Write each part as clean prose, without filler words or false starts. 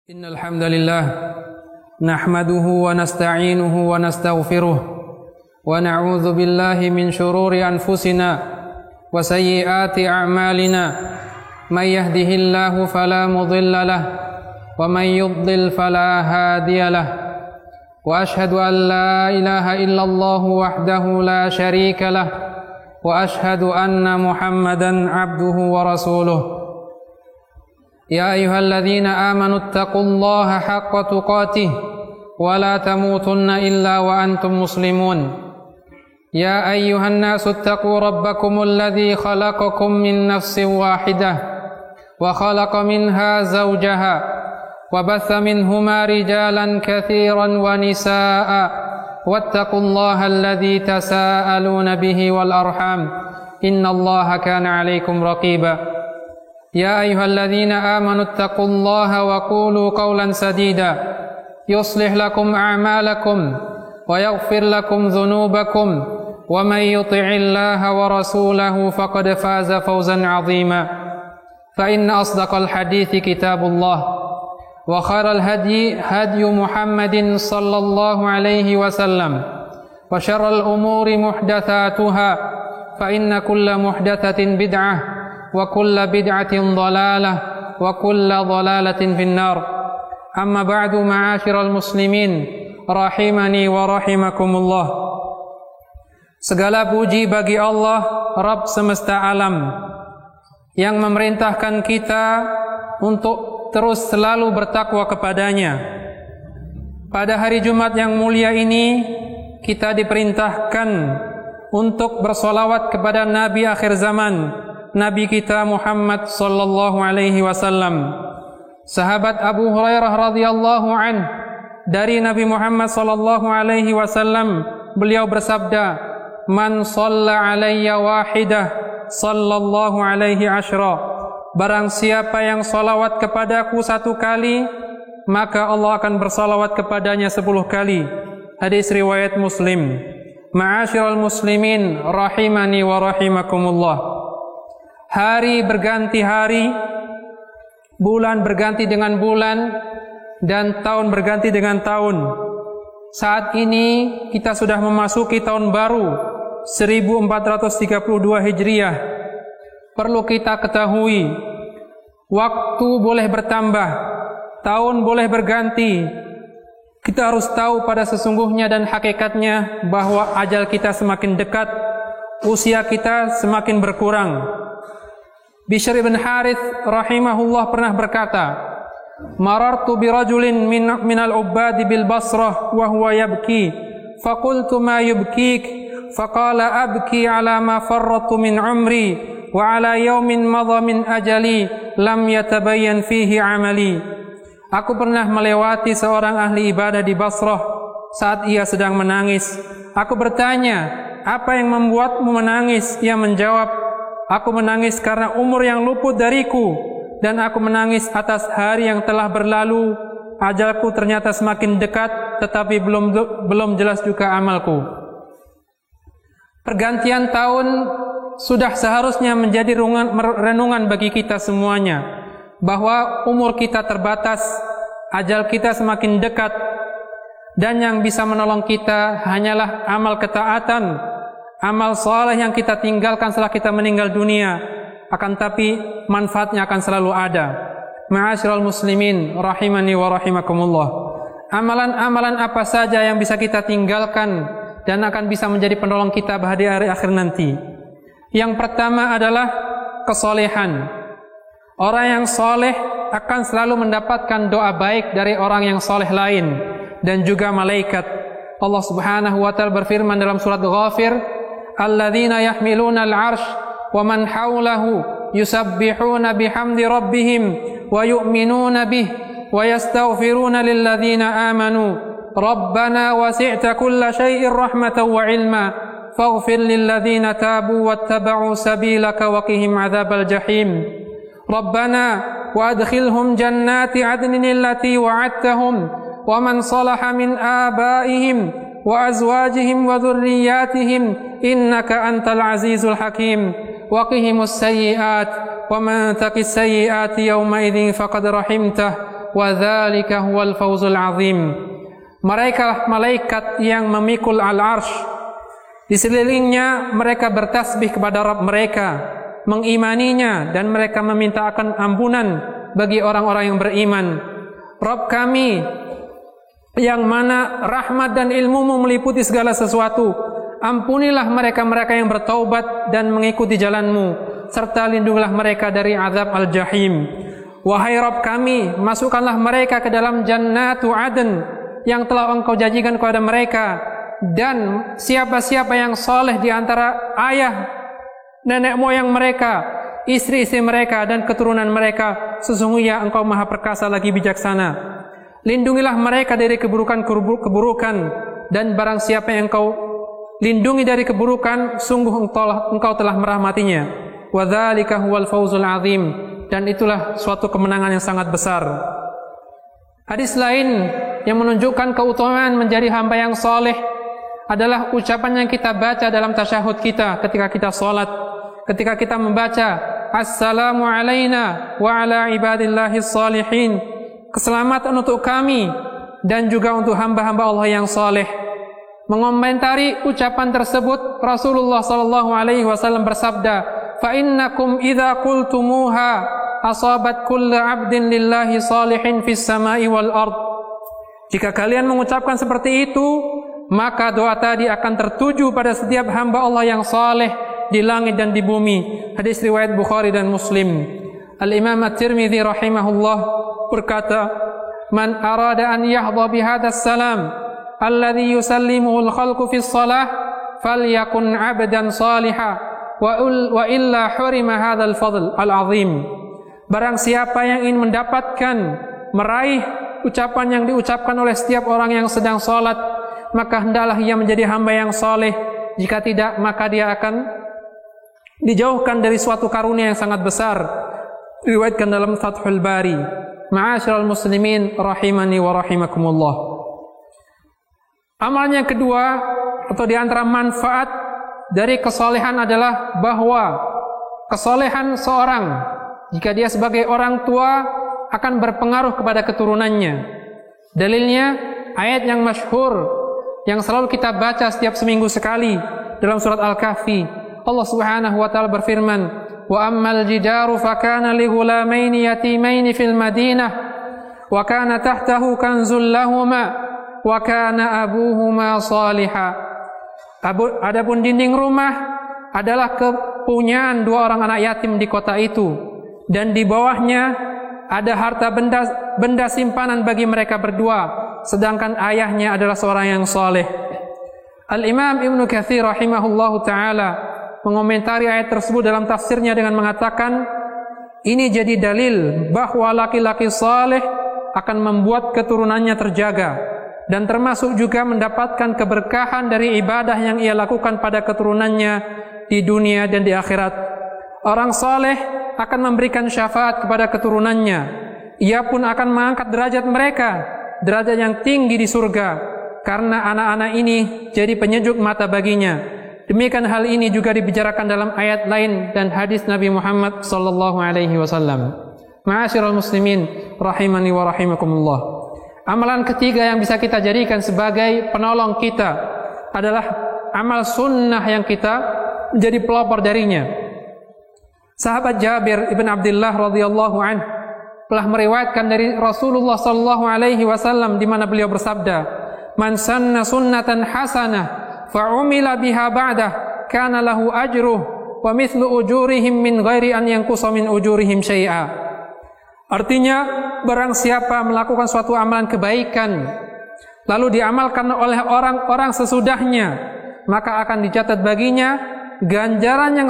Innal hamdalillah nahmaduhu wa nasta'inuhu wa nastaghfiruh wa na'udzu billahi min shururi anfusina wa sayyiati a'malina may yahdihillahu fala mudilla lahu wa may yudlil fala hadiya lahu wa ashhadu an la ilaha illallah wahdahu la syarika lahu wa ashhadu anna Muhammadan abduhu wa rasuluh. يا أيها الذين آمنوا اتقوا الله حق تقاته ولا تموتن إلا وأنتم مسلمون يا أيها الناس اتقوا ربكم الذي خلقكم من نفس واحدة وخلق منها زوجها وبث منهما رجالا كثيرا ونساء واتقوا الله الذي تساءلون به والأرحام إن الله كان عليكم رقيبا يا أيها الذين آمنوا اتقوا الله وقولوا قولا سديدا يصلح لكم أعمالكم ويغفر لكم ذنوبكم ومن يطع الله ورسوله فقد فاز فوزا عظيما فإن أصدق الحديث كتاب الله وخير الهدي هدي محمد صلى الله عليه وسلم وشر الأمور محدثاتها فإن كل محدثة بدعة وكل بدعة ضلالة وكل ضلالة في النار أما بعد معاشر المسلمين rahimani wa rahimakumullah. Segala puji bagi Allah Rabb semesta alam yang memerintahkan kita untuk terus selalu bertakwa kepadanya. Pada hari Jumat yang mulia ini kita diperintahkan untuk bersolawat kepada Nabi akhir zaman, Nabi kita Muhammad sallallahu alaihi wasallam. Sahabat Abu Hurairah radhiyallahu an dari Nabi Muhammad sallallahu alaihi wasallam, beliau bersabda, "Man shalla alayya wahidah sallallahu alaihi asyra." Barang siapa yang salawat kepadaku satu kali, maka Allah akan bersalawat kepadanya 10 kali. Hadis riwayat Muslim. Ma'asyiral muslimin rahimani wa rahimakumullah. Hari berganti hari, bulan berganti dengan bulan, dan tahun berganti dengan tahun. Saat ini kita sudah memasuki tahun baru 1432 Hijriah. Perlu kita ketahui, waktu boleh bertambah, tahun boleh berganti. Kita harus tahu pada sesungguhnya dan hakikatnya bahwa ajal kita semakin dekat, usia kita semakin berkurang. Bishr bin Harith rahimahullah pernah berkata, "Marartu bi rajulin min al-ubbad bil Basrah wa huwa yabki, faqultu ma yubkik, faqala abki ala ma farrattu min umri wa ala yawmin madha min ajali lam yatabayyan fihi amali." Aku pernah melewati seorang ahli ibadah di Basrah saat ia sedang menangis. Aku bertanya, "Apa yang membuatmu menangis?" Ia menjawab, "Aku menangis karena umur yang luput dariku, dan aku menangis atas hari yang telah berlalu. Ajalku ternyata semakin dekat, tetapi belum jelas juga amalku." Pergantian tahun sudah seharusnya menjadi renungan bagi kita semuanya, bahwa umur kita terbatas, ajal kita semakin dekat, dan yang bisa menolong kita hanyalah amal ketaatan, amal saleh yang kita tinggalkan setelah kita meninggal dunia, akan tapi manfaatnya akan selalu ada. Ma'asyiral muslimin rahimani wa rahimakumullah. Amalan-amalan apa saja yang bisa kita tinggalkan dan akan bisa menjadi penolong kita pada hari akhir nanti? Yang pertama adalah kesolehan. Orang yang soleh akan selalu mendapatkan doa baik dari orang yang soleh lain dan juga malaikat. Allah Subhanahu wa ta'ala berfirman dalam surat Ghafir, "Alladzina yahmiluna al-'arsy wa man hawlahu yusabbihuna bihamdi rabbihim wa yu'minuna bih wa yastaghfiruna lilladzina amanu rabbana wasi'ta kulla syai'in rahmatan wa 'ilma faghfir lilladzina tabu wattaba'u sabilaka wa qihim 'adzabal jahim rabbana wa adkhilhum jannati 'adnin allati wa'adtahum wa man salaha min abaihim wa azwajihim wa dhurriyyatihim innaka antal azizul hakim wa qihimus sayyi'at wa man taqis sayyi'ati yawma idzin faqad rahimtah wa dzalika huwal fawzul azim. Mereka malaikat yang memikul al-arsy. Di sekelilingnya mereka bertasbih kepada Rabb mereka, mengimaninya dan mereka meminta akan ampunan bagi orang-orang yang beriman. Rabb kami yang mana rahmat dan ilmu-Mu meliputi segala sesuatu, ampunilah mereka-mereka yang bertaubat dan mengikuti jalan-Mu, serta lindungilah mereka dari azab al-jahim. Wahai Rabb kami, masukkanlah mereka ke dalam jannatu adn yang telah Engkau janjikan kepada mereka, dan siapa-siapa yang soleh di antara ayah, nenek moyang mereka, istri-istri mereka dan keturunan mereka, sesungguhnya Engkau Maha Perkasa lagi bijaksana. Lindungilah mereka dari keburukan, dan barang siapa yang Engkau lindungi dari keburukan, sungguh Engkau telah merahmatinya. Wa dzalika huwal fawzul azim, dan itulah suatu kemenangan yang sangat besar. Hadis lain yang menunjukkan keutamaan menjadi hamba yang soleh adalah ucapan yang kita baca dalam tasyahud kita ketika kita salat. Ketika kita membaca Assalamu alaina wa ala ibadillahis salihin, keselamatan untuk kami dan juga untuk hamba-hamba Allah yang saleh. Mengomentari ucapan tersebut, Rasulullah sallallahu alaihi wasallam bersabda, "Fa innakum idza qultumuha asabat kullu 'abdin lillahi salihin fis sama'i wal ard." Jika kalian mengucapkan seperti itu, maka doa tadi akan tertuju pada setiap hamba Allah yang saleh di langit dan di bumi. Hadis riwayat Bukhari dan Muslim. Al-Imam At-Tirmidzi rahimahullah berkata, "Man arada an yahdha bihadzal salam alladhi yusallimuhu al-khalqu fi shalah falyakun 'abdan salihah wa illa hurima hadzal fadl al-'azim." Barang siapa yang ingin mendapatkan, meraih ucapan yang diucapkan oleh setiap orang yang sedang salat, maka hendaklah ia menjadi hamba yang saleh. Jika tidak, maka dia akan dijauhkan dari suatu karunia yang sangat besar. Riwayatkan dalam Fathul Bari. Ma'asyiral muslimin rahimani wa rahimakumullah. Amalan yang kedua, atau di antara manfaat dari kesalehan adalah bahwa kesalehan seorang, jika dia sebagai orang tua, akan berpengaruh kepada keturunannya. Dalilnya ayat yang masyhur yang selalu kita baca setiap seminggu sekali dalam surat Al-Kahfi. Allah Subhanahu wa taala berfirman, "Wa ammal jidaru fakana li ghulamaini yatimaini fil Madinah wa kana tahtahu kanzul lahumā wa kana abuhuma salihah." Adapun dinding rumah adalah kepunyaan dua orang anak yatim di kota itu, dan di bawahnya ada harta benda simpanan bagi mereka berdua, sedangkan ayahnya adalah seorang yang saleh. Al-Imam Ibnu Katsir rahimahullahu taala mengomentari ayat tersebut dalam tafsirnya dengan mengatakan, ini jadi dalil bahwa laki-laki saleh akan membuat keturunannya terjaga, dan termasuk juga mendapatkan keberkahan dari ibadah yang ia lakukan pada keturunannya di dunia dan di akhirat. Orang saleh akan memberikan syafaat kepada keturunannya. Ia pun akan mengangkat derajat mereka, derajat yang tinggi di surga, karena anak-anak ini jadi penyejuk mata baginya. Demikian hal ini juga dibicarakan dalam ayat lain dan hadis Nabi Muhammad sallallahu alaihi wasallam. Ma'asyiral muslimin rahimani wa rahimakumullah. Amalan ketiga yang bisa kita jadikan sebagai penolong kita adalah amal sunnah yang kita menjadi pelopor darinya. Sahabat Jabir ibn Abdullah radhiyallahu anhu telah meriwayatkan dari Rasulullah sallallahu alaihi wasallam di mana beliau bersabda, "Man sanna sunnatan hasanah fa umila biha ba'dah kana lahu ajruh wa mithlu ujurihim min ghairi an yanqusa min ujurihim syai'a." Artinya, barang siapa melakukan suatu amalan kebaikan lalu diamalkan oleh orang-orang sesudahnya, maka akan dicatat baginya ganjaran yang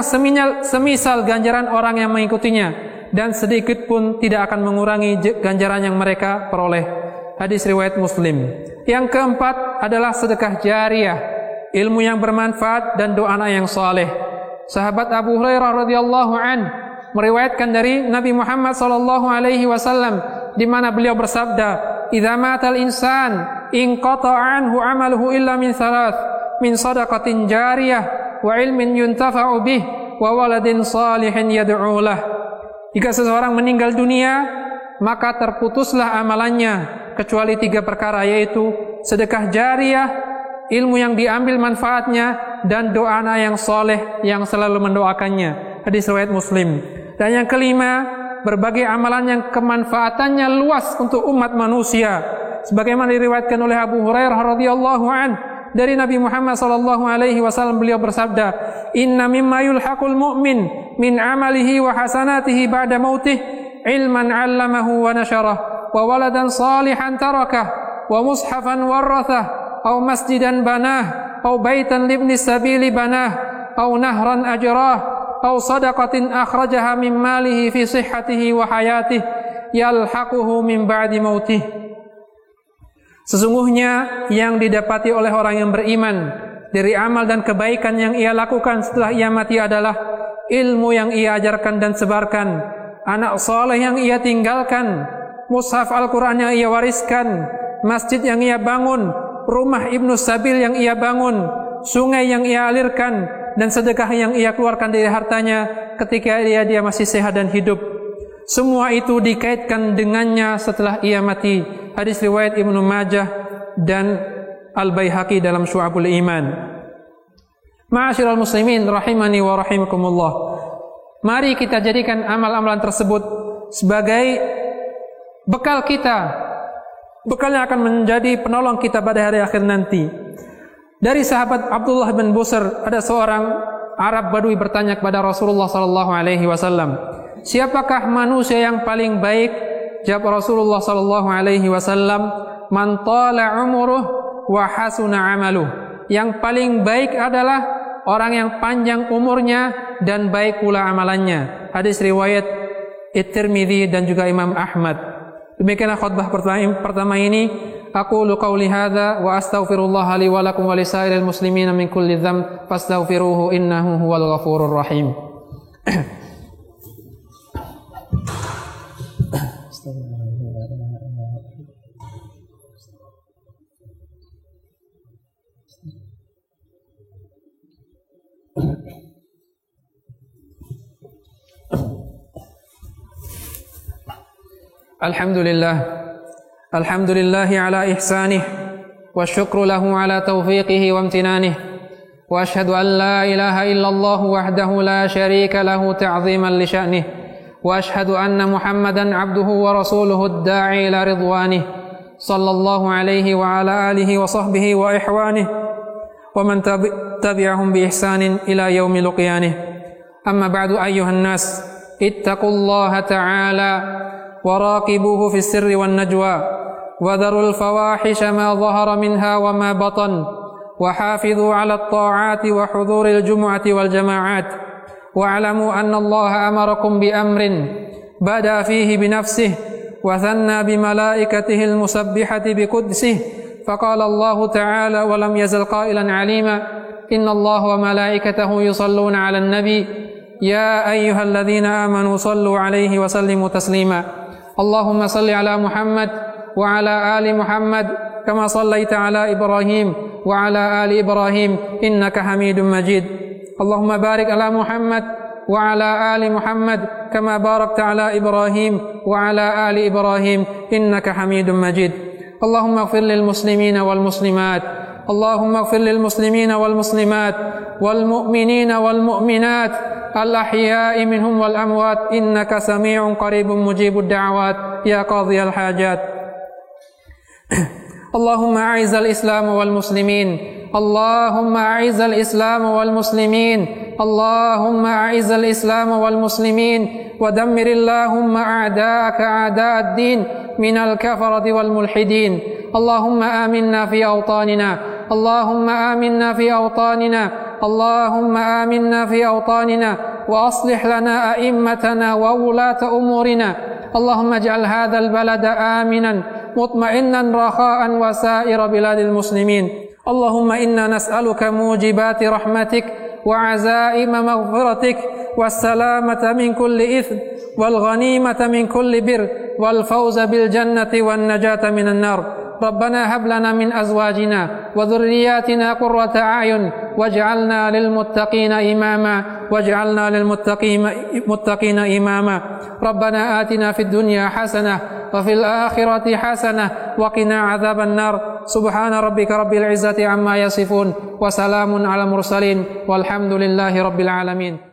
semisal ganjaran orang yang mengikutinya, dan sedikit pun tidak akan mengurangi ganjaran yang mereka peroleh. Hadis riwayat Muslim. Yang keempat adalah sedekah jariyah, ilmu yang bermanfaat dan doa anak yang saleh. Sahabat Abu Hurairah radhiyallahu an meriwayatkan dari Nabi Muhammad sallallahu alaihi wasallam di mana beliau bersabda, "Idza matal insan inqata'a anhu 'amaluhu illa min thalath, min shadaqatin jariyah wa ilmin yuntafa'u bih wa waladin salihin yad'u lah." Jika seseorang meninggal dunia, maka terputuslah amalannya kecuali 3 perkara, yaitu sedekah jariyah, ilmu yang diambil manfaatnya, dan doa anak yang soleh yang selalu mendoakannya. Hadis riwayat Muslim. Dan yang kelima, berbagai amalan yang kemanfaatannya luas untuk umat manusia, sebagaimana diriwayatkan oleh Abu Hurairah radhiyallahu an dari Nabi Muhammad sallallahu alaihi wasallam, beliau bersabda, "Inna mimma yulhaqul mu'min min amalihi wa hasanatihi ba'da mautih ilman 'allamahu wa nasyarah wa waladan salihan tarakah wa mushafan warathah aw masjidan banah aw baitan libni sabili banah aw nahran ajrah aw sadaqatin akhrajaha min malihi fi sihhatihi wa hayatihi yalhaquhu min ba'di mautih." Sesungguhnya yang didapati oleh orang yang beriman dari amal dan kebaikan yang ia lakukan setelah ia mati adalah ilmu yang ia ajarkan dan sebarkan, anak soleh yang ia tinggalkan, mushaf Al-Quran yang ia wariskan, masjid yang ia bangun, rumah Ibnu Sabil yang ia bangun, sungai yang ia alirkan, dan sedekah yang ia keluarkan dari hartanya ketika dia masih sehat dan hidup. Semua itu dikaitkan dengannya setelah ia mati. Hadis riwayat Ibnu Majah dan Al-Baihaqi dalam Syu'abul Iman. Ma'asyiral muslimin rahimani wa rahimakumullah. Mari kita jadikan amal-amalan tersebut sebagai bekal kita, bekal yang akan menjadi penolong kita pada hari akhir nanti. Dari sahabat Abdullah bin Busr, ada seorang Arab Badui bertanya kepada Rasulullah sallallahu alaihi wasallam, "Siapakah manusia yang paling baik?" Jawab Rasulullah sallallahu alaihi wasallam, "Man tala umuruh wa hasuna amaluh." Yang paling baik adalah orang yang panjang umurnya dan baik pula amalannya. Hadis riwayat At-Tirmidzi dan juga Imam Ahmad. Demikianlah khutbah pertama ini. Aqulu qauli hadza wa astaghfirullah li wa lakum wa lisairil muslimina min kulli dzamb fastaghfiruhu innahu huwal ghafurur rahim. Alhamdulillah ala ihsanih wa syukru lahu ala taufiqihi wa amtinanih wa ashhadu an la ilaha illallah wahdahu la syarika lahu ta'ziman li sya'nih wa ashhadu anna Muhammadan abduhu wa rasuluhu ad-da'i ila ridwanih sallallahu alaihi wa ala alihi wa sahbihi wa ihwanih wa man tabi'ahum bi ihsanin ila yaumil qiyanih. Amma ba'du ayyuhan nas, ittaqullaha ta'ala وراقبوه في السر والنجوى وذروا الفواحش ما ظهر منها وما بطن وحافظوا على الطاعات وحضور الجمعة والجماعات واعلموا أن الله أمركم بأمر بدأ فيه بنفسه وثنى بملائكته المسبحة بقدسه فقال الله تعالى ولم يزل قائلا عليما إن الله وملائكته يصلون على النبي يا أيها الذين آمنوا صلوا عليه وسلموا تسليما اللهم صل على محمد وعلى آل محمد كما صليت على إبراهيم وعلى آل إبراهيم إنك حميد مجيد اللهم بارك على محمد وعلى آل محمد كما باركت على إبراهيم وعلى آل إبراهيم إنك حميد مجيد اللهم اغفر للمسلمين والمسلمات اللهم اغفر للمسلمين والمسلمات والمؤمنين والمؤمنات الأحياء منهم والأموات إنك سميع قريب مجيب الدعوات يا قاضي الحاجات اللهم أعز الإسلام والمسلمين اللهم أعز الإسلام والمسلمين اللهم أعز الإسلام والمسلمين ودمر اللهم أعداءك أعداء الدين من الكفرة والملحدين اللهم آمنا في أوطاننا اللهم آمنا في أوطاننا اللهم آمنا في أوطاننا وأصلح لنا أئمتنا وولاة أمورنا اللهم اجعل هذا البلد آمنا مطمئنا رخاء وسائر بلاد المسلمين اللهم إنا نسألك موجبات رحمتك وعزائم مغفرتك والسلامة من كل إثم والغنيمة من كل بر والفوز بالجنة والنجاة من النار ربنا هب لنا من أزواجنا وذرياتنا قرة أعين واجعلنا للمتقين إماما واجعلنا للمتقين إماما ربنا آتنا في الدنيا حسنة وفي الآخرة حسنة وقنا عذاب النار سبحان ربك رب العزة عما يصفون وسلام على المرسلين والحمد لله رب العالمين